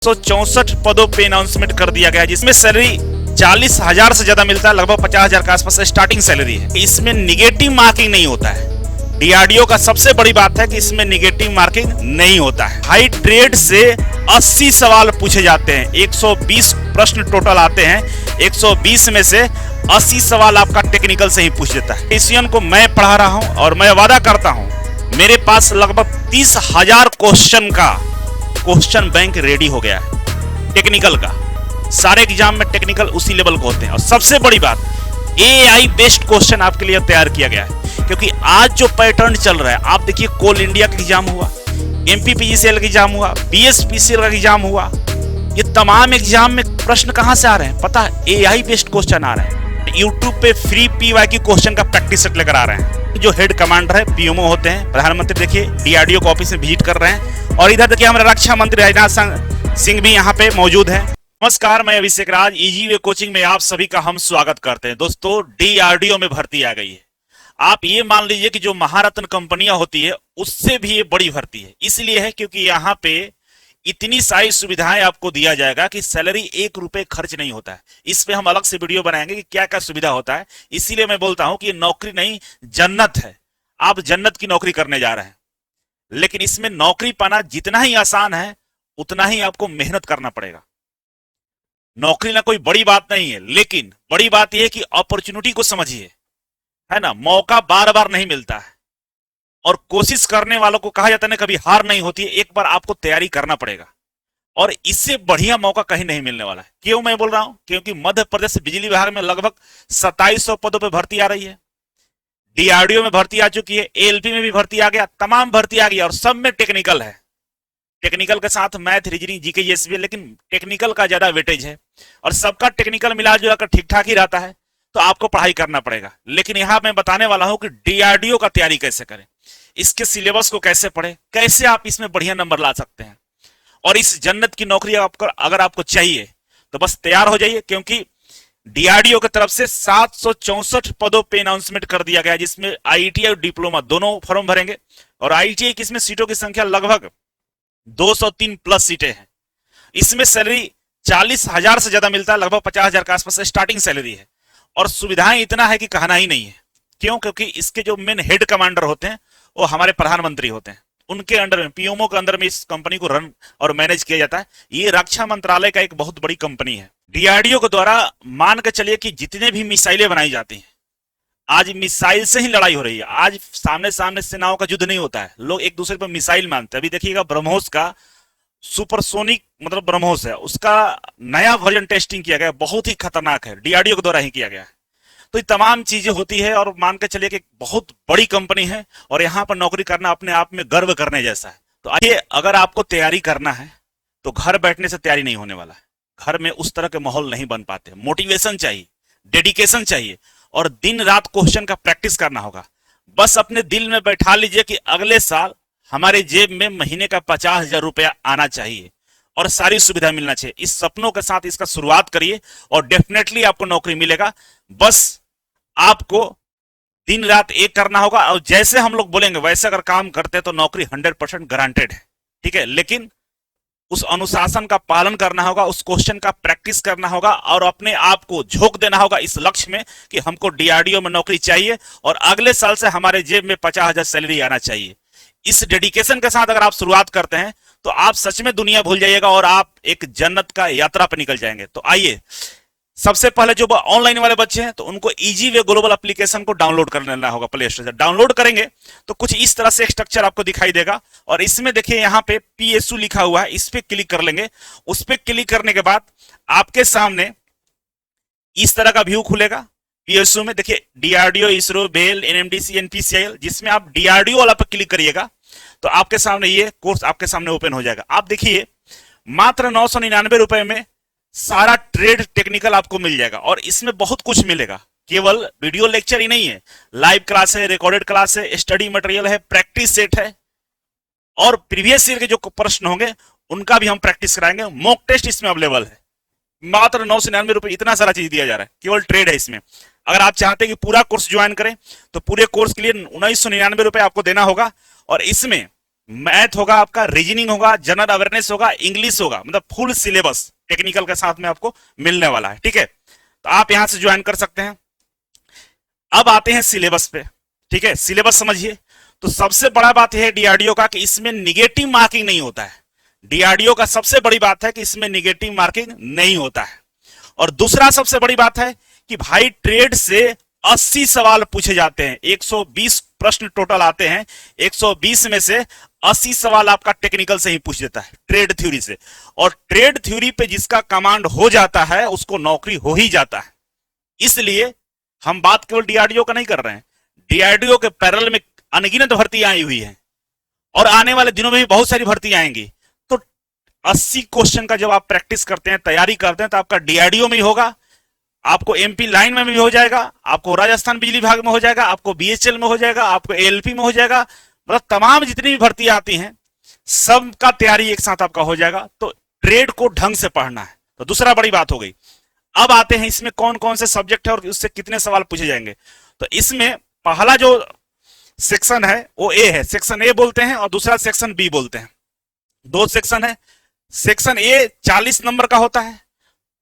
164 पदों पे अनाउंसमेंट कर दिया गया है, जिसमें सैलरी 40,000 से ज्यादा मिलता है, लगभग 50,000 के आसपास स्टार्टिंग सैलरी है। इसमें निगेटिव मार्किंग नहीं होता है। डीआरडीओ का सबसे बड़ी बात है कि इसमें निगेटिव मार्किंग नहीं होता है। हाई ट्रेड से 80 सवाल पूछे जाते हैं, 120 प्रश्न टोटल आते हैं। 120 में से 80 सवाल आपका टेक्निकल से ही पूछ देता है। एशियन को मैं पढ़ा रहा हूं और मैं वादा करता हूं, मेरे पास लगभग 30,000 क्वेश्चन का क्वेश्चन बैंक रेडी हो गया है टेक्निकल का। सारे एग्जाम में टेक्निकल उसी लेवल को होते हैं। और सबसे बड़ी बात, एआई बेस्ड क्वेश्चन आपके लिए तैयार किया गया है, क्योंकि आज जो पैटर्न चल रहा है, आप देखिए कोल इंडिया का एग्जाम हुआ, एमपीपीजीसीएल का एग्जाम हुआ, बीएसपीसीएल का एग्जाम हुआ, ये तमाम एग्जाम में प्रश्न कहां से आ रहे हैं पता है? एआई बेस्ड क्वेश्चन आ रहे हैं। यूट्यूब पे फ्री पीवाईक्यू क्वेश्चन का प्रैक्टिस सेट लेकर आ रहे हैं। जो हेड कमांडर है, पीएमओ होते हैं, प्रधानमंत्री देखिए डीआरडीओ के ऑफिस में विजिट कर रहे हैं। और इधर देखिए हमारे रक्षा मंत्री राजनाथ सिंह भी यहाँ पे मौजूद है। नमस्कार, मैं अभिषेक राज, इजी वे कोचिंग में आप सभी का हम स्वागत करते हैं। दोस्तों, डीआरडीओ में भर्ती आ गई है। आप ये मान लीजिए कि जो महारत्न कंपनियां होती है उससे भी ये बड़ी भर्ती है। इसलिए है क्योंकि यहाँ पे इतनी सारी सुविधाएं आपको दिया जाएगा कि सैलरी 1 रुपए खर्च नहीं होता है। इस पे हम अलग से वीडियो बनाएंगे कि क्या क्या सुविधा होता है। इसीलिए मैं बोलता हूं कि ये नौकरी नहीं, जन्नत है। आप जन्नत की नौकरी करने जा रहे हैं, लेकिन इसमें नौकरी पाना जितना ही आसान है उतना ही आपको मेहनत करना पड़ेगा। नौकरी ना कोई बड़ी बात नहीं है, लेकिन बड़ी बात यह है कि अपॉर्चुनिटी को समझिए, है ना। मौका बार बार नहीं मिलता है और कोशिश करने वालों को कहा जाता है ना, कभी हार नहीं होती है। एक बार आपको तैयारी करना पड़ेगा और इससे बढ़िया मौका कहीं नहीं मिलने वाला है। क्यों मैं बोल रहा हूं? क्योंकि मध्य प्रदेश बिजली विभाग में लगभग 2700 पदों पर भर्ती आ रही है। डीआरडीओ में भर्ती आ चुकी है, एएलपी में भी भर्ती आ गया, तमाम भर्ती आ गई और सब में टेक्निकल है। टेक्निकल के साथ मैथ, रीजनिंग, जीके, जीएस भी है, लेकिन टेक्निकल का ज्यादा वेटेज है और सबका टेक्निकल मिला जुलाकर ठीक ठाक ही रहता है। तो आपको पढ़ाई करना पड़ेगा। लेकिन यहां मैं बताने वाला हूं कि डीआरडीओ का तैयारी कैसे करें, इसके सिलेबस को कैसे पढ़े, कैसे आप इसमें बढ़िया नंबर ला सकते हैं। और इस जन्नत की नौकरी अगर आपको चाहिए तो बस तैयार हो जाइए, क्योंकि डीआरडीओ की तरफ से 764 पदों पे अनाउंसमेंट कर दिया गया है, जिसमें आईटीआई और डिप्लोमा दोनों फॉर्म भरेंगे। और आईटीआई की इसमें सीटों की संख्या लगभग 203 प्लस सीटें हैं। इसमें सैलरी 40,000 से ज्यादा मिलता है, लगभग 50,000 के आसपास स्टार्टिंग सैलरी है। और सुविधाएं इतना है कि कहना ही नहीं है। क्यों? क्योंकि इसके जो मेन हेड कमांडर होते हैं वो हमारे प्रधानमंत्री होते हैं। उनके अंडर में, पीएमओ के अंदर में इस कंपनी को रन और मैनेज किया जाता है। ये रक्षा मंत्रालय का एक बहुत बड़ी कंपनी है। डीआरडीओ के द्वारा मान के चलिए कि जितने भी मिसाइलें बनाई जाती हैं, आज मिसाइल से ही लड़ाई हो रही है। आज सामने सामने सेनाओं का युद्ध नहीं होता है, लोग एक दूसरे पर मिसाइल मानते हैं। अभी देखिएगा ब्रह्मोस का सुपरसोनिक मतलब ब्रह्मोस है, उसका नया वर्जन टेस्टिंग किया गया, बहुत ही खतरनाक है, डीआरडीओ के द्वारा ही किया गया है। तो ये तमाम चीजें होती है और मान के चलिए कि बहुत बड़ी कंपनी है और यहाँ पर नौकरी करना अपने आप में गर्व करने जैसा है। तो आइए, अगर आपको तैयारी करना है तो घर बैठने से तैयारी नहीं होने वाला है। घर में उस तरह के माहौल नहीं बन पाते। मोटिवेशन चाहिए, डेडिकेशन चाहिए और दिन रात क्वेश्चन का प्रैक्टिस करना होगा। बस अपने दिल में बैठा लीजिए कि अगले साल हमारे जेब में महीने का 50,000 रुपया आना चाहिए और सारी सुविधा मिलना चाहिए। इस सपनों के साथ इसका शुरुआत करिए और डेफिनेटली आपको नौकरी मिलेगा। बस आपको दिन रात एक करना होगा और जैसे हम लोग बोलेंगे वैसे अगर काम करते हैं तो नौकरी 100% गारंटेड है, ठीक है। लेकिन उस अनुशासन का पालन करना होगा, उस क्वेश्चन का प्रैक्टिस करना होगा और अपने आप को झोंक देना होगा इस लक्ष्य में कि हमको डीआरडीओ में नौकरी चाहिए और अगले साल से हमारे जेब में 50,000 सैलरी आना चाहिए। इस डेडिकेशन के साथ अगर आप शुरुआत करते हैं तो आप सच में दुनिया भूल जाइएगा और आप एक जन्नत का यात्रा पर निकल जाएंगे। तो आइए, सबसे पहले जो ऑनलाइन वाले बच्चे हैं तो उनको इजी वे ग्लोबल एप्लीकेशन को डाउनलोड कर लेना होगा प्ले स्टोर से। डाउनलोड करेंगे तो कुछ इस तरह से स्ट्रक्चर आपको दिखाई देगा और इसमें देखिए यहाँ पे पीएसयू लिखा हुआ है, इस पे क्लिक कर लेंगे। उस पे क्लिक करने के बाद आपके सामने इस तरह का व्यू खुलेगा। पीएसयू में देखिए DRDO, ISRO, BEL, NMDC, NPCI, जिसमें आप डीआरडीओ वाला पर क्लिक करिएगा तो आपके सामने ये कोर्स आपके सामने ओपन हो जाएगा। आप देखिए मात्र 999 रुपए में सारा ट्रेड टेक्निकल आपको मिल जाएगा और इसमें बहुत कुछ मिलेगा। केवल वीडियो लेक्चर ही नहीं है, लाइव क्लास है, रिकॉर्डेड क्लास है, स्टडी मटेरियल है, प्रैक्टिस सेट है और प्रीवियस ईयर के जो प्रश्न होंगे उनका भी हम प्रैक्टिस कराएंगे। मॉक टेस्ट इसमें अवेलेबल है। मात्र 999 रुपए इतना सारा चीज दिया जा रहा है, केवल ट्रेड है इसमें। अगर आप चाहते हैं कि पूरा कोर्स ज्वाइन करें तो पूरे कोर्स के लिए 1999 रुपए आपको देना होगा और इसमें मैथ होगा, आपका रीजनिंग होगा, जनरल अवेयरनेस होगा, इंग्लिश होगा, मतलब फुल सिलेबस टेक्निकल के साथ में आपको मिलने वाला है। ठीक है, तो आप यहां से ज्वाइन कर सकते हैं। अब आते हैं सिलेबस पे। ठीक है, सिलेबस समझिए। तो सबसे बड़ा बात यह है डीआरडीओ का कि इसमें निगेटिव मार्किंग नहीं होता है। डीआरडीओ का सबसे बड़ी बात है कि इसमें निगेटिव मार्किंग नहीं होता है। और दूसरा सबसे बड़ी बात है कि भाई ट्रेड से 80 सवाल पूछे जाते हैं, 120 प्रश्न टोटल आते हैं, 120 में से 80 सवाल आपका टेक्निकल से ही पूछ देता है, ट्रेड थ्योरी से। और ट्रेड थ्योरी पे जिसका कमांड हो जाता है उसको नौकरी हो ही जाता है। इसलिए हम बात केवल डीआरडीओ का नहीं कर रहे हैं, डीआरडीओ के पैरेलल में अनगिनत भर्ती आई हुई है और आने वाले दिनों में भी बहुत सारी भर्ती आएंगी। तो 80 क्वेश्चन का जब आप प्रैक्टिस करते हैं, तैयारी करते हैं, तो आपका डीआरडीओ में ही होगा, आपको एमपी लाइन में भी हो जाएगा, आपको राजस्थान बिजली विभाग में हो जाएगा, आपको बीएचएल में हो जाएगा, आपको एएलपी में हो जाएगा, मतलब तमाम जितनी भी भर्ती आती हैं सबका तैयारी एक साथ आपका हो जाएगा। तो ट्रेड को ढंग से पढ़ना है, तो दूसरा बड़ी बात हो गई। अब आते हैं इसमें कौन कौन से सब्जेक्ट है और उससे कितने सवाल पूछे जाएंगे। तो इसमें पहला जो सेक्शन है वो ए है, सेक्शन ए बोलते हैं, और दूसरा सेक्शन बी बोलते हैं। दो सेक्शन है। सेक्शन ए 40 नंबर का होता है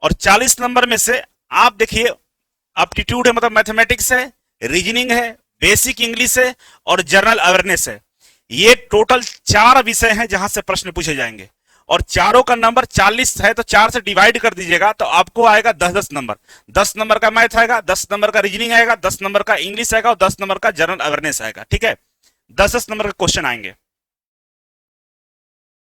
और 40 नंबर में से आप देखिए एप्टीट्यूड है, मतलब मैथमेटिक्स है, रीजनिंग है, बेसिक इंग्लिश है और जनरल अवेयरनेस है। ये टोटल 4 विषय हैं जहां से प्रश्न पूछे जाएंगे और चारों का नंबर 40 है, तो 4 से डिवाइड कर दीजिएगा तो आपको आएगा 10-10 नंबर। 10 नंबर का मैथ आएगा, 10 नंबर का रीजनिंग आएगा, 10 नंबर का इंग्लिश आएगा और 10 नंबर का जनरल अवेयरनेस आएगा। ठीक है, 10-10 नंबर के क्वेश्चन आएंगे।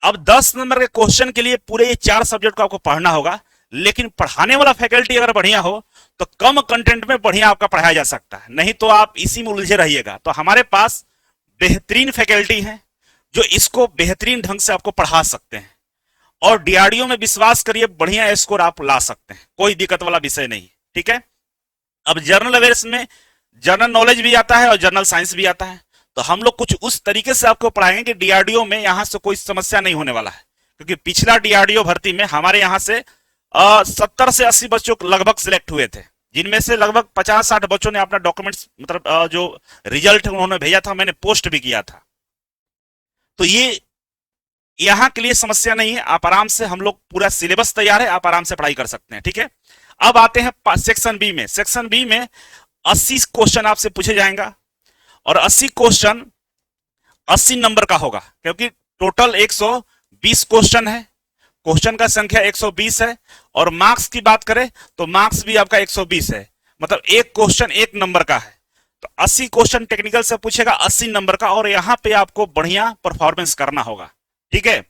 अब 10 नंबर के क्वेश्चन के लिए पूरे ये 4 सब्जेक्ट को आपको पढ़ना होगा, लेकिन पढ़ाने वाला फैकल्टी अगर बढ़िया हो तो कम कंटेंट में बढ़िया आपका पढ़ाया जा सकता है, नहीं तो आप इसी में उलझे रहिएगा। तो हमारे पास बेहतरीन फैकल्टी है जो इसको बेहतरीन ढंग से आपको पढ़ा सकते हैं और डीआरडीओ में विश्वास करिए बढ़िया स्कोर आप ला सकते हैं, कोई दिक्कत वाला विषय नहीं। ठीक है, अब जनरल अवेयर्स में जनरल नॉलेज भी आता है और जनरल साइंस भी आता है। तो हम लोग कुछ उस तरीके से आपको पढ़ाएंगे कि डीआरडीओ में यहां से कोई समस्या नहीं होने वाला है, क्योंकि पिछला डीआरडीओ भर्ती में हमारे यहां से 70 से 80 बच्चों लगभग सिलेक्ट हुए थे, जिनमें से लगभग 50-60 बच्चों ने अपना डॉक्यूमेंट्स, मतलब जो रिजल्ट उन्होंने भेजा था, मैंने पोस्ट भी किया था। तो ये यहां के लिए समस्या नहीं है, आप आराम से, हम लोग पूरा सिलेबस तैयार है, आप आराम से पढ़ाई कर सकते हैं। ठीक है, अब आते हैं सेक्शन बी में। सेक्शन बी में 80 क्वेश्चन आपसे पूछे जाएंगे और 80 क्वेश्चन 80 नंबर का होगा, क्योंकि टोटल 120 क्वेश्चन है, क्वेश्चन का संख्या 120 है और मार्क्स की बात करें तो मार्क्स भी आपका 120 है, मतलब एक क्वेश्चन 1 नंबर का है। तो 80 क्वेश्चन टेक्निकल से पूछेगा 80 नंबर का, और यहां पे आपको बढ़िया परफॉर्मेंस करना होगा। ठीक है,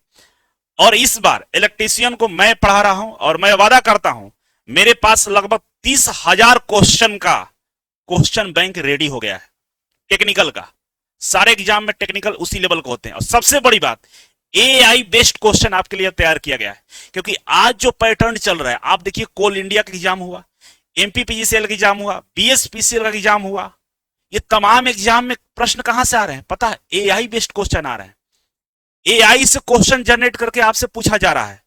और इस बार इलेक्ट्रीशियन को मैं पढ़ा रहा हूं और मैं वादा करता हूं मेरे पास लगभग 30,000 क्वेश्चन का क्वेश्चन बैंक रेडी हो गया है टेक्निकल का। सारे एग्जाम में टेक्निकल उसी लेवल के होते हैं। और सबसे बड़ी बात, एआई बेस्ड क्वेश्चन आपके लिए तैयार किया गया है, क्योंकि आज जो पैटर्न चल रहा है, आप देखिए कोल इंडिया का एग्जाम हुआ, एमपीपीजीसीएल का एग्जाम हुआ, बीएसपीसीएल का एग्जाम हुआ, ये तमाम एग्जाम में प्रश्न कहां से आ रहे हैं पता है? एआई बेस्ड क्वेश्चन आ रहे हैं। एआई से क्वेश्चन जनरेट करके आपसे पूछा जा रहा है।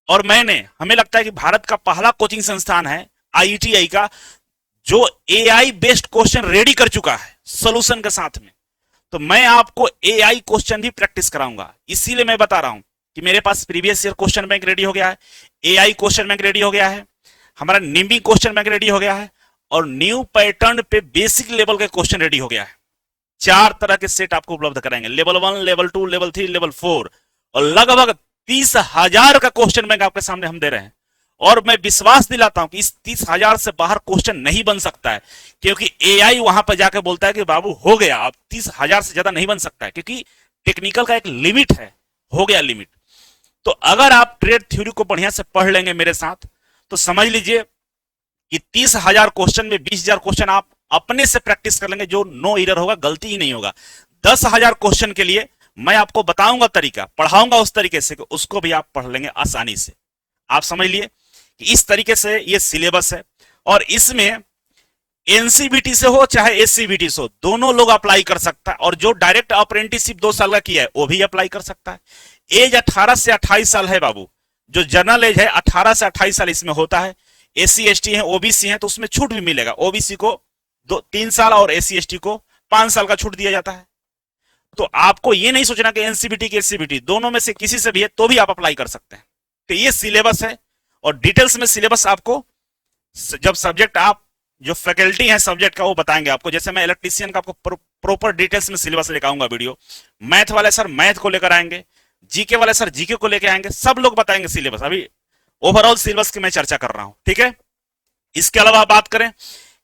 और हमें लगता है कि भारत का पहला कोचिंग संस्थान है आईटीआई का जो एआई बेस्ड क्वेश्चन रेडी कर चुका है सॉल्यूशन के साथ में। तो मैं आपको एआई क्वेश्चन भी प्रैक्टिस कराऊंगा, इसीलिए मैं बता रहा हूं कि मेरे पास previous year question bank ready हो गया है, एआई क्वेश्चन बैंक रेडी हो गया है, हमारा निम्बी क्वेश्चन बैंक रेडी हो गया है और न्यू पैटर्न पे बेसिक लेवल के क्वेश्चन रेडी हो गया है। 4 तरह के सेट आपको उपलब्ध कराएंगे, लेवल 1, लेवल 2, लेवल 3, लेवल 4, और लगभग 30,000 का क्वेश्चन बैंक आपके सामने हम दे रहे हैं। और मैं विश्वास दिलाता हूं कि इस 30,000 से बाहर क्वेश्चन नहीं बन सकता है, क्योंकि एआई वहां पर जाकर बोलता है कि बाबू हो गया, अब 30,000 से ज्यादा नहीं बन सकता है, क्योंकि टेक्निकल का एक लिमिट है, हो गया लिमिट। तो अगर आप ट्रेड थ्योरी को बढ़िया से पढ़ लेंगे मेरे साथ, तो समझ लीजिए कि 30,000 क्वेश्चन में 20,000 क्वेश्चन आप अपने से प्रैक्टिस कर लेंगे, जो नो एरर होगा, गलती ही नहीं होगा। 10,000 क्वेश्चन के लिए मैं आपको बताऊंगा तरीका, पढ़ाऊंगा उस तरीके से कि उसको भी आप पढ़ लेंगे आसानी से। आप समझ लिए कि इस तरीके से ये सिलेबस है, और इसमें एनसीबीटी से हो चाहे एससीबीटी से हो, दोनों लोग अप्लाई कर सकता है, और जो डायरेक्ट अप्रेंटिसशिप 2 साल का किया है वो भी अप्लाई कर सकता है। एज 18 से 28 साल है बाबू, जो जनरल एज है 18 से 28 साल इसमें होता है। एससी एसटी है, ओबीसी है, तो उसमें छूट भी मिलेगा, ओबीसी को 3 साल और एससी एसटी को 5 साल का छूट दिया जाता है। तो आपको ये नहीं सोचना कि एनसीबीटी की एससीबीटी दोनों में से किसी से भी है तो भी आप अप्लाई कर सकते हैं। तो ये सिलेबस है और डिटेल्स में सिलेबस आपको जब सब्जेक्ट आप जो फैकल्टी है सब्जेक्ट का वो बताएंगे आपको। जैसे मैं इलेक्ट्रीशियन का आपको प्रॉपर डिटेल्स में सिलेबस लेकर आऊंगा वीडियो, मैथ वाले सर मैथ को लेकर आएंगे, जीके वाले सर जीके को लेकर आएंगे, सब लोग बताएंगे सिलेबस। अभी ओवरऑल सिलेबस की मैं चर्चा कर रहा हूं, ठीक है। इसके अलावा बात करें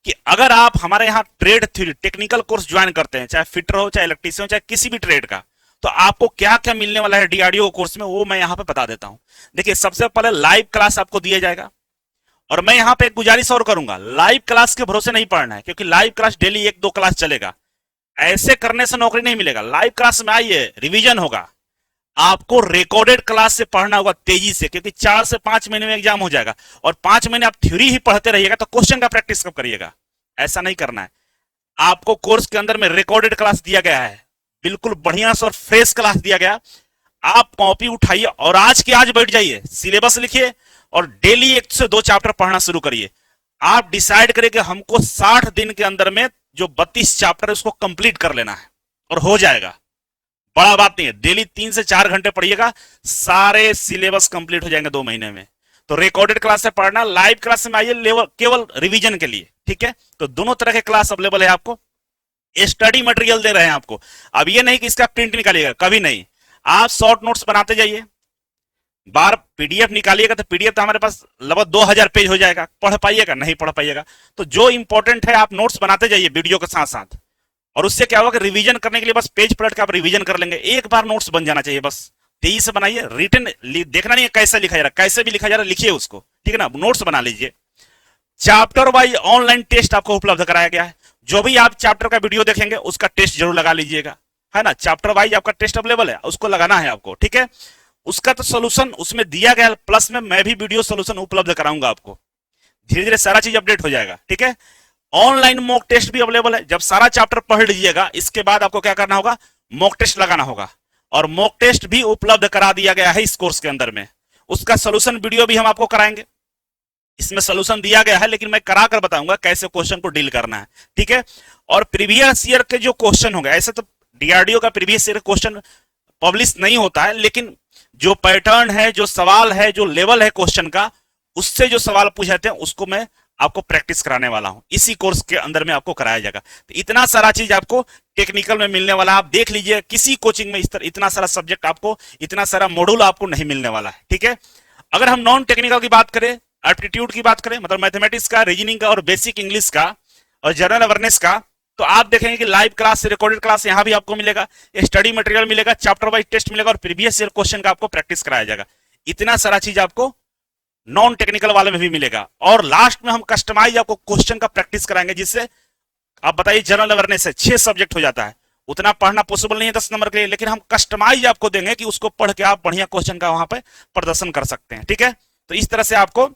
कि अगर आप हमारे यहाँ trade theory technical course join करते हैं, चाहे फिटर हो, चाहे इलेक्ट्रीशियन हो, चाहे किसी भी ट्रेड का, तो आपको क्या क्या मिलने वाला है डीआरडीओ कोर्स में, वो मैं यहाँ पे बता देता हूं। देखिए, सबसे पहले लाइव क्लास आपको दिया जाएगा, और मैं यहाँ पे एक गुजारिश और करूंगा, लाइव क्लास के भरोसे नहीं पढ़ना है, क्योंकि लाइव क्लास डेली 1-2 क्लास चलेगा, ऐसे करने से नौकरी नहीं मिलेगा। लाइव क्लास में आइए, रिवीजन होगा, आपको रिकॉर्डेड क्लास से पढ़ना होगा तेजी से, क्योंकि 4 से 5 महीने में एग्जाम हो जाएगा, और 5 महीने आप थ्योरी ही पढ़ते रहिएगा तो क्वेश्चन का प्रैक्टिस कब करिएगा? ऐसा नहीं करना है। आपको कोर्स के अंदर में रिकॉर्डेड क्लास दिया गया है, बिल्कुल बढ़िया से और फ्रेश क्लास दिया गया। आप कॉपी उठाइए और आज के आज बैठ जाइए, सिलेबस लिखिए और डेली 1 से 2 चैप्टर पढ़ना शुरू करिए। आप डिसाइड करें कि हमको 60 दिन के अंदर में जो 32 चैप्टर है उसको कंप्लीट कर लेना है, और हो जाएगा। बड़ा बात नहीं है, डेली 3 से 4 घंटे पढ़िएगा, सारे सिलेबस कंप्लीट हो जाएंगे 2 महीने में। तो रिकॉर्डेड क्लास से पढ़ना, लाइव क्लास में आइए लेवल केवल रिवीजन के लिए, ठीक है। तो दोनों तरह के क्लास अवेलेबल है आपको, स्टडी मटेरियल दे रहे हैं आपको। अब ये नहीं कि इसका प्रिंट निकालिएगा, कभी नहीं। आप शॉर्ट नोट्स बनाते जाइए, बार पीडीएफ निकालिएगा तो पीडीएफ तो हमारे पास लगभग 2000 पेज हो जाएगा, पढ़ पाइएगा? नहीं पढ़ पाइएगा। तो जो इंपॉर्टेंट है आप नोट्स बनाते जाइए वीडियो के साथ साथ, और उससे क्या होगा कि रिवीजन करने के लिए बस पेज पलट के आप रिवीजन कर लेंगे, एक बार नोट्स बन जाना चाहिए बस। तेजी से बनाइए, रिटन देखना नहीं है कैसे लिखा जा रहा, कैसे भी लिखा जा रहा लिखिए उसको, ठीक है ना। नोट्स बना लीजिए। चैप्टर वाइज ऑनलाइन टेस्ट आपको उपलब्ध कराया गया है, जो भी आप चैप्टर का वीडियो देखेंगे उसका टेस्ट जरूर लगा लीजिएगा, है ना। चैप्टर वाइज आपका टेस्ट अवेलेबल है, उसको लगाना है आपको, ठीक है। उसका तो सोल्यूशन उसमें दिया गया, प्लस में मैं भी वीडियो सोल्यूशन उपलब्ध कराऊंगा आपको। धीरे धीरे सारा चीज अपडेट हो जाएगा, ठीक है। ऑनलाइन मॉक टेस्ट भी अवेलेबल है। जब सारा चैप्टर पढ़ लीजिएगा, इसके बाद आपको क्या करना होगा, मॉक टेस्ट लगाना होगा, और मॉक टेस्ट भी उपलब्ध करा दिया गया है इस कोर्स के अंदर में। उसका सोल्यूशन वीडियो भी हम आपको कराएंगे, इसमें सोल्यूशन दिया गया है, लेकिन मैं करा कर बताऊंगा कैसे क्वेश्चन को डील करना है, ठीक है। और प्रीवियस ईयर के जो क्वेश्चन होंगे, ऐसे तो डीआरडीओ का प्रीवियस ईयर क्वेश्चन पब्लिश नहीं होता है, लेकिन जो पैटर्न है, जो सवाल है, जो लेवल है क्वेश्चन का, उससे जो सवाल पूछे जाते हैं उसको मैं आपको प्रैक्टिस कराने वाला हूं, इसी कोर्स के अंदर में आपको कराया जाएगा। तो इतना सारा चीज आपको टेक्निकल में मिलने वाला, आप देख लीजिए किसी कोचिंग में इतना सारा सब्जेक्ट आपको, इतना सारा मॉड्यूल आपको नहीं मिलने वाला है, ठीक है। अगर हम नॉन टेक्निकल की बात करें, एप्टीट्यूड की बात करें, मतलब मैथमेटिक्स का, रीजनिंग का और बेसिक इंग्लिश का और जनरल अवेयरनेस का, तो आप देखेंगे कि लाइव क्लास, रिकॉर्डेड क्लास यहां भी आपको मिलेगा, स्टडी मटेरियल मिलेगा, चैप्टर वाइज टेस्ट मिलेगा, और प्रीवियस ईयर क्वेश्चन का आपको प्रैक्टिस कराया जाएगा। इतना सारा चीज आपको नॉन टेक्निकल वाले में भी मिलेगा। और लास्ट में हम कस्टमाइज आपको क्वेश्चन का प्रैक्टिस कराएंगे, जिससे आप बताइए जनरल अवेयरनेस है 6 सब्जेक्ट हो जाता है, उतना पढ़ना पॉसिबल नहीं है 10 नंबर के लिए, लेकिन हम कस्टमाइज आपको देंगे कि उसको पढ़ के आप बढ़िया क्वेश्चन का वहां पे प्रदर्शन कर सकते हैं, ठीक है। तो इस तरह से आपको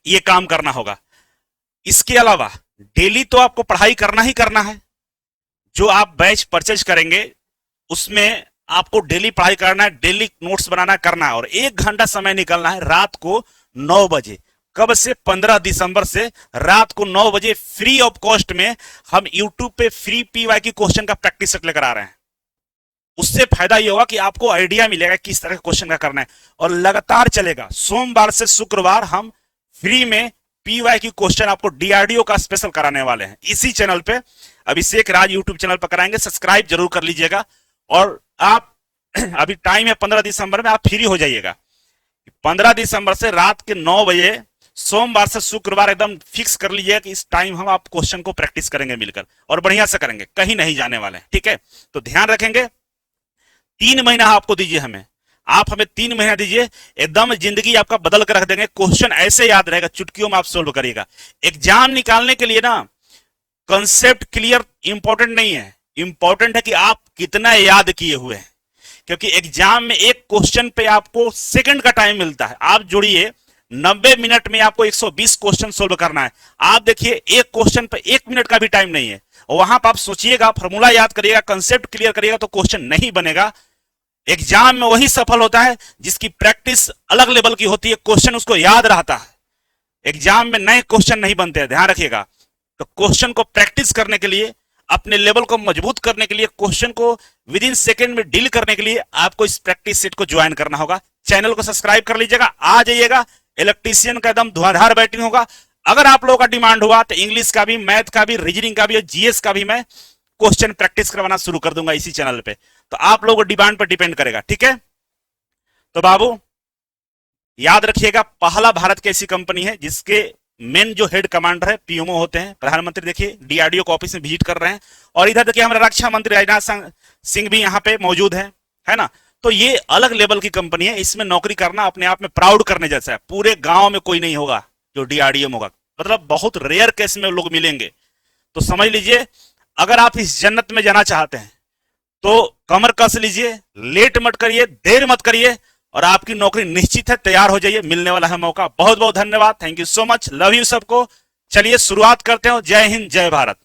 ये काम करना होगा। इसके अलावा डेली तो आपको पढ़ाई करना ही करना है, जो आप बैच परचेज करेंगे उसमें आपको डेली पढ़ाई करना है, डेली नोट्स बनाना करना है, और 1 घंटा समय निकलना है रात को 9 बजे। कब से? 15 दिसंबर से रात को 9 बजे फ्री ऑफ कॉस्ट में हम यूट्यूब पे फ्री पीवाई की क्वेश्चन का प्रैक्टिस सेट लेकर आ रहे हैं। उससे फायदा ये होगा कि आपको आइडिया मिलेगा किस तरह का क्वेश्चन का करना है, और लगातार चलेगा। सोमवार से शुक्रवार हम फ्री में पीवाई की क्वेश्चन आपको डीआरडीओ का स्पेशल कराने वाले हैं, इसी चैनल पे अभिषेक राज यूट्यूब चैनल पर कराएंगे। सब्सक्राइब जरूर कर लीजिएगा, और आप अभी टाइम है 15 दिसंबर में, आप फ्री हो जाइएगा। 15 दिसंबर से रात के 9 बजे सोमवार से शुक्रवार एकदम फिक्स कर लीजिएगा कि इस टाइम हम आप क्वेश्चन को प्रैक्टिस करेंगे मिलकर, और बढ़िया से करेंगे, कहीं नहीं जाने वाले हैं, ठीक है। तो ध्यान रखेंगे, 3 महीना आपको दीजिए हमें, आप हमें 3 महीना दीजिए, एकदम जिंदगी आपका बदल कर रख देंगे। क्वेश्चन ऐसे याद रहेगा, चुटकियों में आप सोल्व करिएगा। एग्जाम निकालने के लिए ना कंसेप्ट क्लियर इंपॉर्टेंट नहीं है, इंपॉर्टेंट है कि आप कितना याद किए हुए हैं, क्योंकि एग्जाम में एक क्वेश्चन पे आपको सेकंड का टाइम मिलता है। आप जोड़िए 90 मिनट में आपको 120 क्वेश्चन सोल्व करना है। आप देखिए एक क्वेश्चन पे 1 मिनट का भी टाइम नहीं है, वहां पर आप सोचिएगा, फॉर्मूला याद करिएगा, कंसेप्ट क्लियर करिएगा, तो क्वेश्चन नहीं बनेगा। एग्जाम में वही सफल होता है जिसकी प्रैक्टिस अलग लेवल की होती है, क्वेश्चन उसको याद रहता है। एग्जाम में नए क्वेश्चन नहीं बनते हैं, ध्यान रखिएगा। तो क्वेश्चन को प्रैक्टिस करने के लिए अपने लेवल को मजबूत करने के लिए, क्वेश्चन को विद इन सेकेंड में डील करने के लिए आपको इस प्रैक्टिस सेट को ज्वाइन करना होगा। चैनल को सब्सक्राइब कर लीजिएगा, आ जाइएगा। इलेक्ट्रीशियन का एकदम धुआंधार बैटिंग होगा। अगर आप लोगों का डिमांड हुआ तो इंग्लिश का भी, मैथ का भी, रीजनिंग का भी और जीएस का भी मैं क्वेश्चन प्रैक्टिस करवाना शुरू कर दूंगा इसी चैनल पे। तो आप लोगों को डिमांड पर डिपेंड करेगा, ठीक है। तो बाबू याद रखिएगा, पहला भारत की ऐसी कंपनी है जिसके मेन जो हेड कमांडर है पीएमओ होते हैं। प्रधानमंत्री देखिए डीआरडीओ के ऑफिस में विजिट कर रहे हैं, और इधर देखिए हमारे रक्षा मंत्री राजनाथ सिंह भी यहाँ पे मौजूद है ना। तो ये अलग लेवल की कंपनी है, इसमें नौकरी करना अपने आप में प्राउड करने जैसा है। पूरे गांव में कोई नहीं होगा जो डीआरडीओ में होगा, मतलब बहुत रेयर केस में लोग मिलेंगे। तो समझ लीजिए, अगर आप इस जन्नत में जाना चाहते हैं तो कमर कस लीजिए, लेट मत करिए, देर मत करिए, और आपकी नौकरी निश्चित है। तैयार हो जाइए, मिलने वाला है मौका। बहुत बहुत धन्यवाद, thank you so much, love you सबको। चलिए शुरुआत करते हैं। जय हिंद, जय भारत।